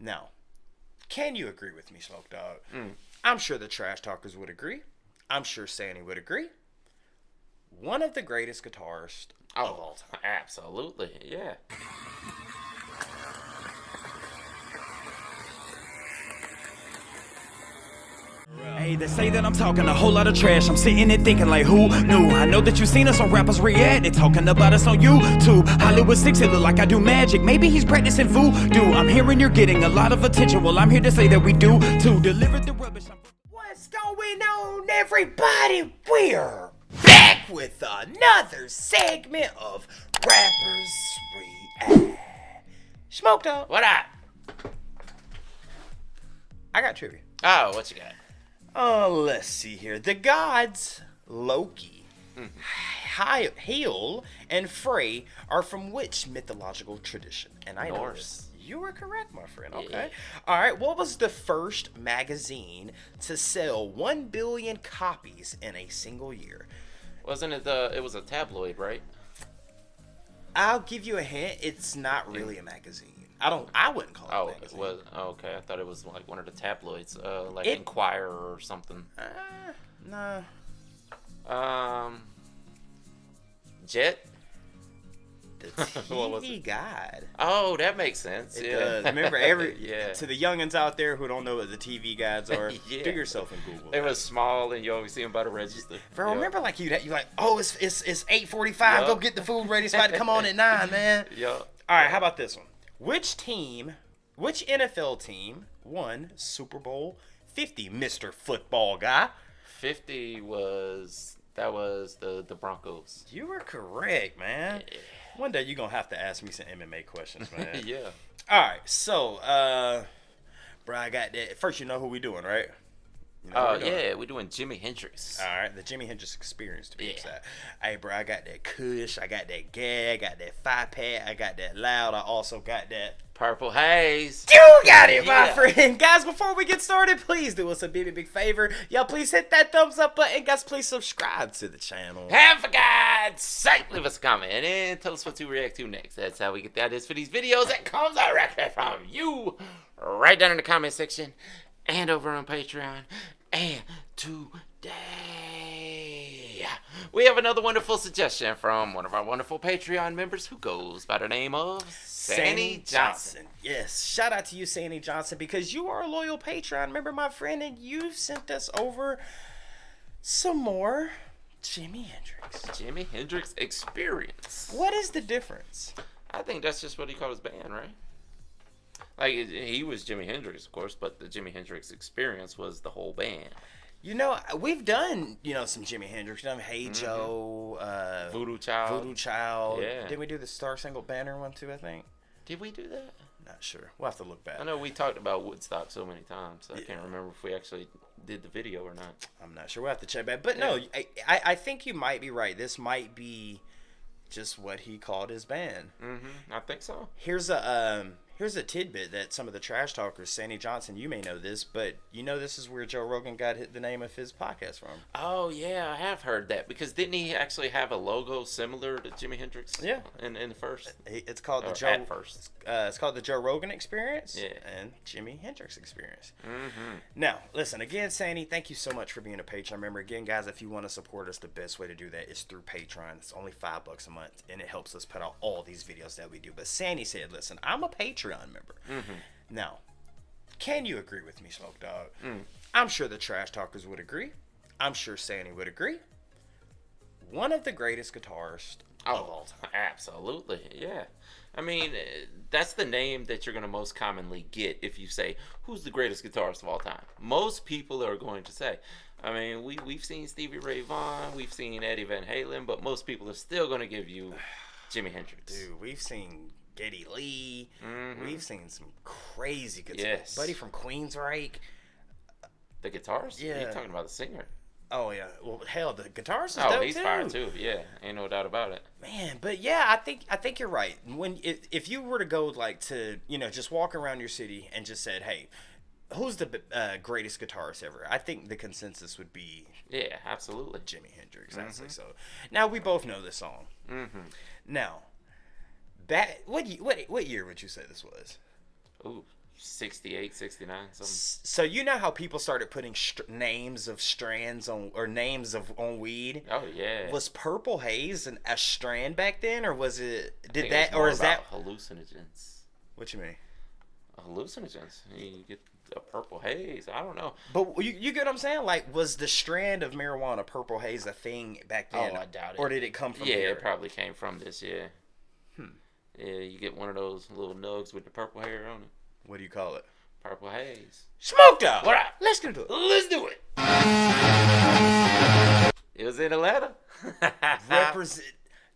Now, can you agree with me, Smoke Dog? Mm. I'm sure the trash talkers would agree. I'm sure Sandy would agree. One of the greatest guitarists of all time. Absolutely, yeah. Hey, they say that I'm talking a whole lot of trash. I'm sitting there thinking like, who knew? I know that you seen us on Rappers React. They talking about us on YouTube. Hollywood 6, it look like I do magic. Maybe he's practicing voodoo. I'm hearing you're getting a lot of attention. Well, I'm here to say that we do to deliver the rubbish. What's going on, everybody? We're back with another segment of Rappers React. Smoke Dog. What up? I got trivia. Oh, what you got? Let's see here. The gods Loki, Hail, and Frey are from which mythological tradition? And I know Norse. this. You were correct, my friend. Okay. Yeah. All right. What was the first magazine to sell 1 billion copies in a single year? Wasn't it it was a tabloid, right? I'll give you a hint. It's not really a magazine. I wouldn't call it a magazine. It was. Oh, okay, I thought it was like one of the tabloids, like It- Inquirer or something. No. Jet. The What was TV Guide. Oh, that makes sense. It yeah. does. Remember, Yeah. to the youngins out there who don't know what the TV guides are, Yeah. do yourself in Google. It was small, and you always see them by the register. Bro, Yeah. remember like you like, oh, it's 8:45. Go Yup. get the food ready. It's about to come on at 9, man. Yeah. All right, how about this one? Which NFL team won Super Bowl 50, Mr. Football Guy? 50 was the Broncos. You were correct, man. One day you're going to have to ask me some MMA questions, man. Yeah. All right, so, bro, I got that. First, you know who we doing, right? You know who we doing? Yeah, we're doing Jimi Hendrix. All right, the Jimi Hendrix Experience to be Yeah. exact. Hey, bro, I got that Kush, I got that Gag, I got that 5-pack, I got that Loud, I also got that. Purple Haze. You got it, my Yeah. friend. Guys, before we get started, please do us a big favor. Y'all, please hit that thumbs up button. Guys, please subscribe to the channel. And for God's sake, leave us a comment and tell us what to react to next. That's how we get the ideas for these videos. That comes directly from you, right down in the comment section and over on Patreon. And today, we have another wonderful suggestion from one of our wonderful Patreon members who goes by the name of Sandy Johnson. Yes, shout out to you, Sandy Johnson, because you are a loyal Patreon member, my friend, and you sent us over some more Jimi Hendrix. Jimi Hendrix Experience. What is the difference? I think that's just what he called his band, right? Like, he was Jimi Hendrix, of course, but the Jimi Hendrix Experience was the whole band. You know, we've done, some Jimi Hendrix. We've done Hey Joe, Voodoo Child. Voodoo Child. Yeah. Did we do the Star Spangled Banner one too, I think? Did we do that? Not sure. We'll have to look back. I know we talked about Woodstock so many times. I Yeah. can't remember if we actually did the video or not. I'm not sure. We'll have to check back. But no, I think you might be right. This might be just what he called his band. I think so. Here's a tidbit that some of the trash talkers, Sandy Johnson, you may know this, but this is where Joe Rogan got the name of his podcast from. Oh, yeah, I have heard that. Because didn't he actually have a logo similar to Jimi Hendrix? Yeah. In the first? It's called the Or Joe. at first. It's called the Joe Rogan Experience. Yeah. And Jimi Hendrix Experience. Now, listen again, Sandy. Thank you so much for being a Patreon member. Again, guys, if you want to support us, the best way to do that is through Patreon. It's only $5 a month, and it helps us put out all these videos that we do. But Sandy said, "Listen, I'm a Patreon member." Now, can you agree with me, Smoke Dog? I'm sure the trash talkers would agree. I'm sure Sandy would agree. One of the greatest guitarists of all time. Absolutely, yeah. I mean, that's the name that you're going to most commonly get if you say, who's the greatest guitarist of all time? Most people are going to say, I mean, we've seen Stevie Ray Vaughan, we've seen Eddie Van Halen, but most people are still going to give you Jimi Hendrix. Dude, we've seen Geddy Lee. We've seen some crazy guitarists. Yes. Buddy from Queensryche. The guitarist? Yeah. You're talking about the singer. Oh, yeah. Well, hell, the guitarist is Oh, dope, he's too. fire too. Yeah, ain't no doubt about it. Man, but yeah, I think you're right. If you were to go like to just walk around your city and just said, hey, who's the greatest guitarist ever? I think the consensus would be Yeah, absolutely. Jimi Hendrix. Honestly, so now we both know this song. Now, what year would you say this was? Ooh, 68, 69, something. So you know how people started putting names of strands on, or names of on weed? Oh yeah. Was Purple Haze a strand back then, or was it? Did that, or is that hallucinogens? What you mean? Hallucinogens. You get a purple haze. I don't know. But you get what I'm saying? Like, was the strand of marijuana, Purple Haze, a thing back then? Oh, I doubt it. Or did it come from here? here? It probably came from this. Yeah. Yeah, you get one of those little nugs with the purple hair on it. What do you call it? Purple haze. Smoked out. What up? Let's get into it. Let's do it. It was in Atlanta. Represent,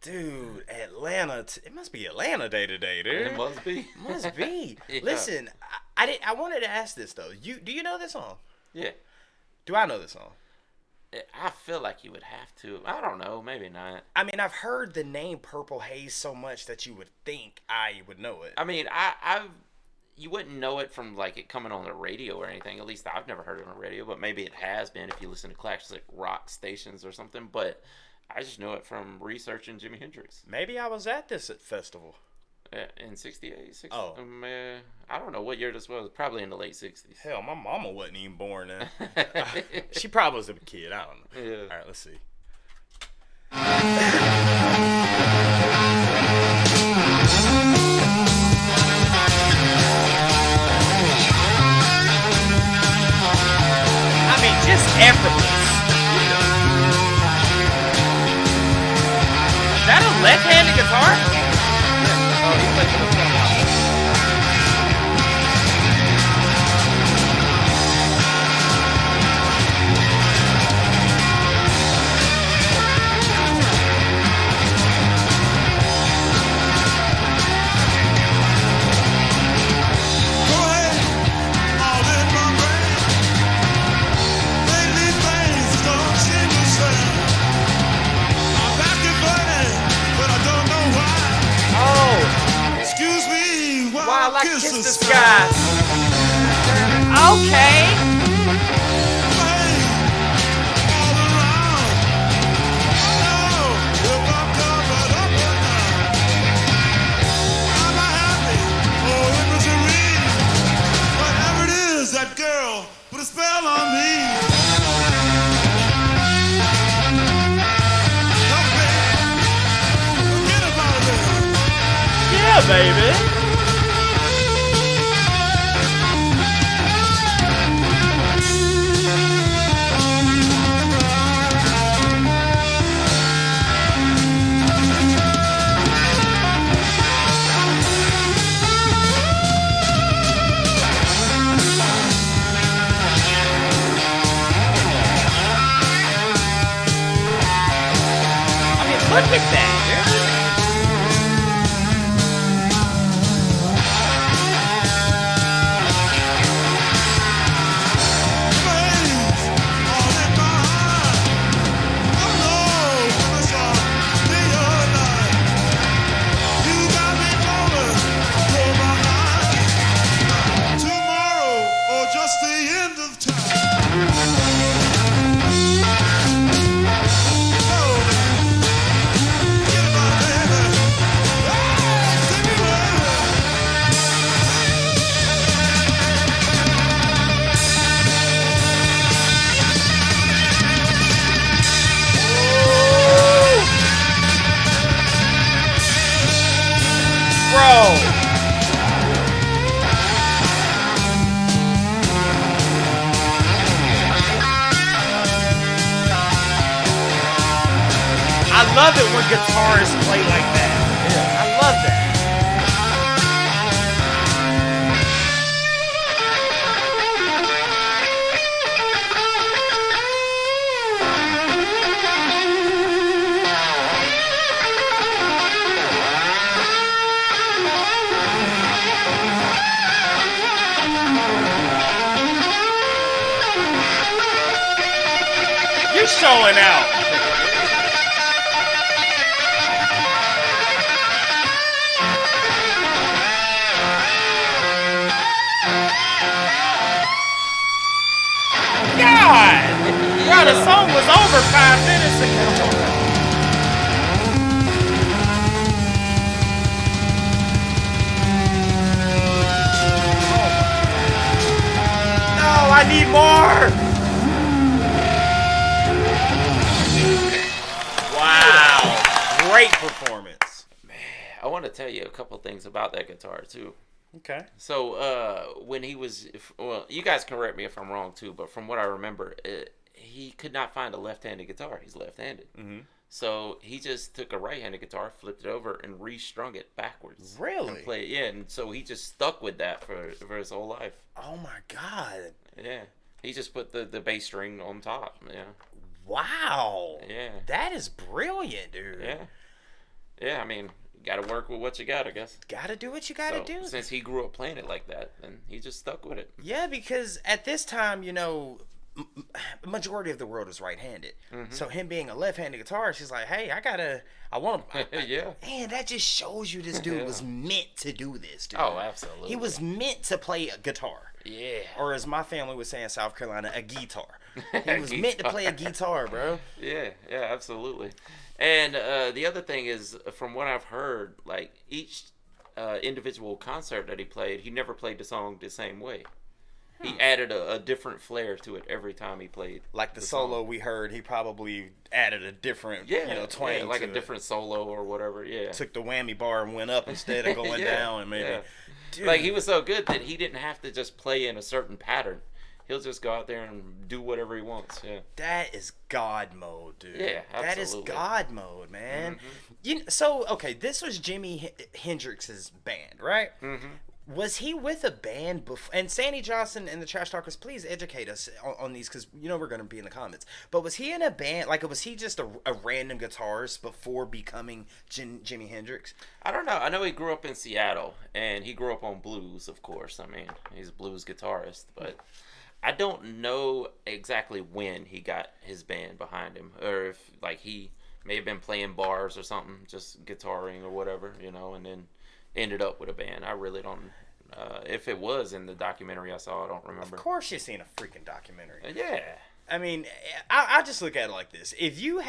dude. Atlanta. It must be Atlanta day today, dude. It must be. Must be. Yeah. Listen, I wanted to ask this though. Do you know this song? Yeah. Do I know this song? I feel like you would have to. I don't know. Maybe not. I mean, I've heard the name Purple Haze so much that you would think I would know it. I mean, you wouldn't know it from like it coming on the radio or anything. At least I've never heard it on the radio, but maybe it has been if you listen to classic rock stations or something. But I just know it from researching Jimi Hendrix. Maybe I was at this festival. In 68, 60, Oh. I don't know what year this was. Probably in the late 60s. Hell, my mama wasn't even born then. She probably was a kid. I don't know. Yeah. All right, let's see. I mean, just effortless. Is that a left-handed guitar? Oh, he plays the guitar. While I kiss the sky. Okay. That girl put a spell on me. Forget about it. Yeah, baby. Look at that, dude. I love it when guitarists play like that. Yeah. I love that. You're showing out. Bro, the song was over 5 minutes ago. Oh my I need more. Wow. Great performance. I want to tell you a couple things about that guitar too. Okay. So when he was, well, you guys can correct me if I'm wrong too, but from what I remember, he could not find a left-handed guitar. He's left-handed. Mm-hmm. So he just took a right-handed guitar, flipped it over, and restrung it backwards. Really? And played, yeah, and so he just stuck with that for his whole life. Oh my God. Yeah. He just put the bass string on top. Yeah. Wow. Yeah. That is brilliant, dude. Yeah. Yeah, I mean, you got to work with what you got, I guess. Gotta do what you gotta do. Since he grew up playing it like that, then he just stuck with it. Yeah, because at this time, you know, majority of the world is right-handed. Mm-hmm. So him being a left-handed guitarist, he's like, hey, I want to. Yeah. Man, that just shows you this dude was meant to do this, dude. Oh, absolutely. He was meant to play a guitar. Yeah. Or as my family would say in South Carolina, a guitar. He was meant to play a guitar, bro. Yeah, absolutely. And the other thing is, from what I've heard, like each individual concert that he played, he never played the song the same way. He added a different flair to it every time he played. Like the solo song. we heard, he probably added a different, twang. Yeah, like to a different solo or whatever. Yeah. Took the whammy bar and went up instead of going down, and maybe. Yeah. Dude. Like he was so good that he didn't have to just play in a certain pattern. He'll just go out there and do whatever he wants. Yeah. That is God mode, dude. Yeah, absolutely. That is God mode, man. Mm-hmm. Okay, this was Jimi Hendrix's band, right? Mm-hmm. Was he with a band before? And Sandy Johnson and the Trash Talkers, please educate us on these, because you know we're going to be in the comments. But was he in a band? Like, was he just a random guitarist before becoming Jimi Hendrix? I don't know. I know he grew up in Seattle, and he grew up on blues, of course. I mean, he's a blues guitarist, but I don't know exactly when he got his band behind him, or if like he may have been playing bars or something, just guitaring or whatever, you know, and then ended up with a band. I really don't. If it was in the documentary I saw, I don't remember. Of course, you've seen a freaking documentary. Yeah. I mean, I just look at it like this: if you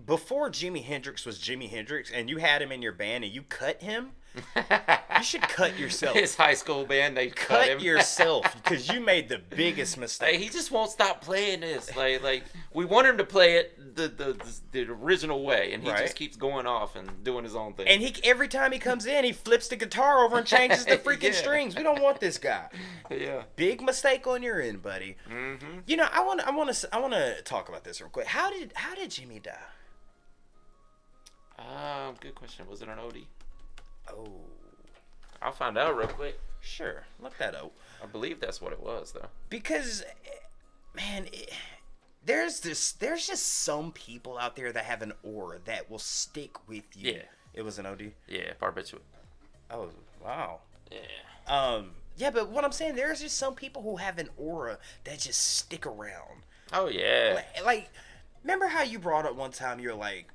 before Jimi Hendrix was Jimi Hendrix, and you had him in your band, and you cut him, you should cut yourself. His high school band, they cut him. Yourself, because you made the biggest mistake. Like, he just won't stop playing this. Like we want him to play it the original way, and he just keeps going off and doing his own thing. And every time he comes in, he flips the guitar over and changes the freaking strings. We don't want this guy. Yeah. Big mistake on your end, buddy. Mm-hmm. You know, I want to talk about this real quick. How did Jimmy die? Good question. Was it an OD? Oh, I'll find out real quick. Sure, look that up. I believe that's what it was, though. Because, man, there's just some people out there that have an aura that will stick with you. Yeah. It was an OD? Yeah, barbiturate. Oh, wow. Yeah. Yeah, but what I'm saying, there's just some people who have an aura that just stick around. Oh, yeah. Like remember how you brought up one time, you're like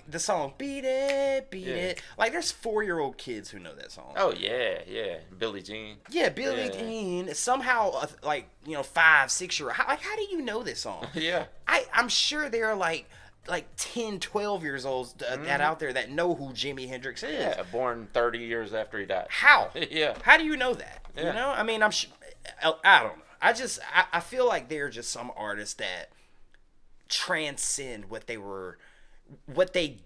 the song Beat It. Like, there's 4-year-old kids who know that song. Oh, yeah. Billie Jean. Yeah, Billie Jean. Somehow, 5, 6-year-old. How do you know this song? Yeah. I'm sure there are like 10, 12 years old that out there that know who Jimi Hendrix is. Yeah, born 30 years after he died. How? Yeah. How do you know that? Yeah. You know? I mean, I don't know. I feel like there are just some artists that transcend what they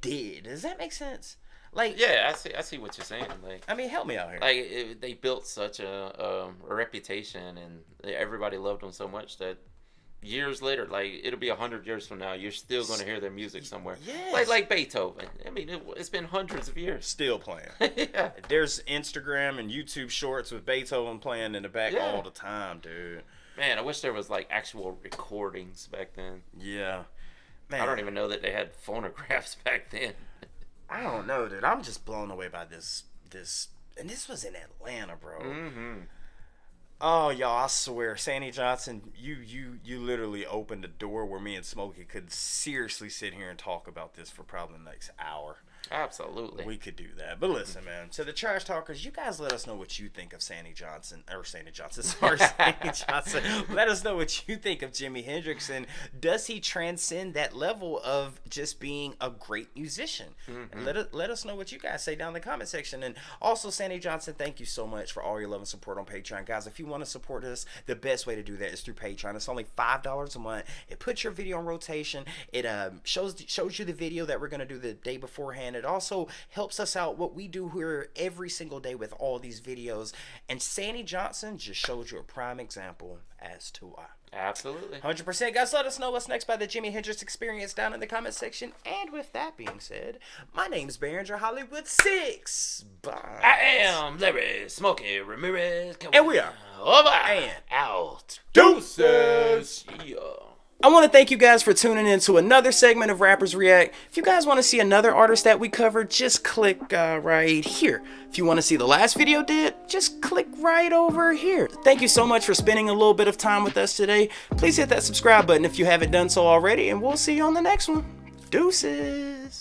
did. Does that make sense? Like, yeah, I see what you're saying. Like, I mean, help me out here. Like, they built such a reputation, and everybody loved them so much that years later, like, it'll be 100 years from now, you're still going to hear their music somewhere. Yes. Like Beethoven. I mean, it's been hundreds of years. Still playing. Yeah. There's Instagram and YouTube shorts with Beethoven playing in the back all the time, dude. Man, I wish there was like actual recordings back then. Yeah. Man. I don't even know that they had phonographs back then. I don't know, dude. I'm just blown away by this, and this was in Atlanta, bro. Mm-hmm. Oh, y'all, I swear, Sandy Johnson, you literally opened a door where me and Smokey could seriously sit here and talk about this for probably the next hour. Absolutely. we could do that. But listen, man, to the trash talkers, you guys let us know what you think of Sandy Johnson. Sandy Johnson. Let us know what you think of Jimi Hendrix, and does he transcend that level of just being a great musician? And let us know what you guys say down in the comment section. And also, Sandy Johnson, thank you so much for all your love and support on Patreon. Guys, if you want to support us, the best way to do that is through Patreon. It's only $5 a month. It puts your video on rotation. It shows you the video that we're going to do the day beforehand. It also helps us out what we do here every single day with all these videos. And Sandy Johnson just showed you a prime example as to why. Absolutely. 100%. Guys, let us know what's next by the Jimi Hendrix Experience down in the comment section. And with that being said, my name's Behringer Hollywood 6. Bye. I am Larry Smokey Ramirez. And we are over and out. Deuces. Yeah. I want to thank you guys for tuning in to another segment of Rappers React. If you guys want to see another artist that we covered, just click right here. If you want to see the last video did, just click right over here. Thank you so much for spending a little bit of time with us today. Please hit that subscribe button if you haven't done so already, and we'll see you on the next one. Deuces.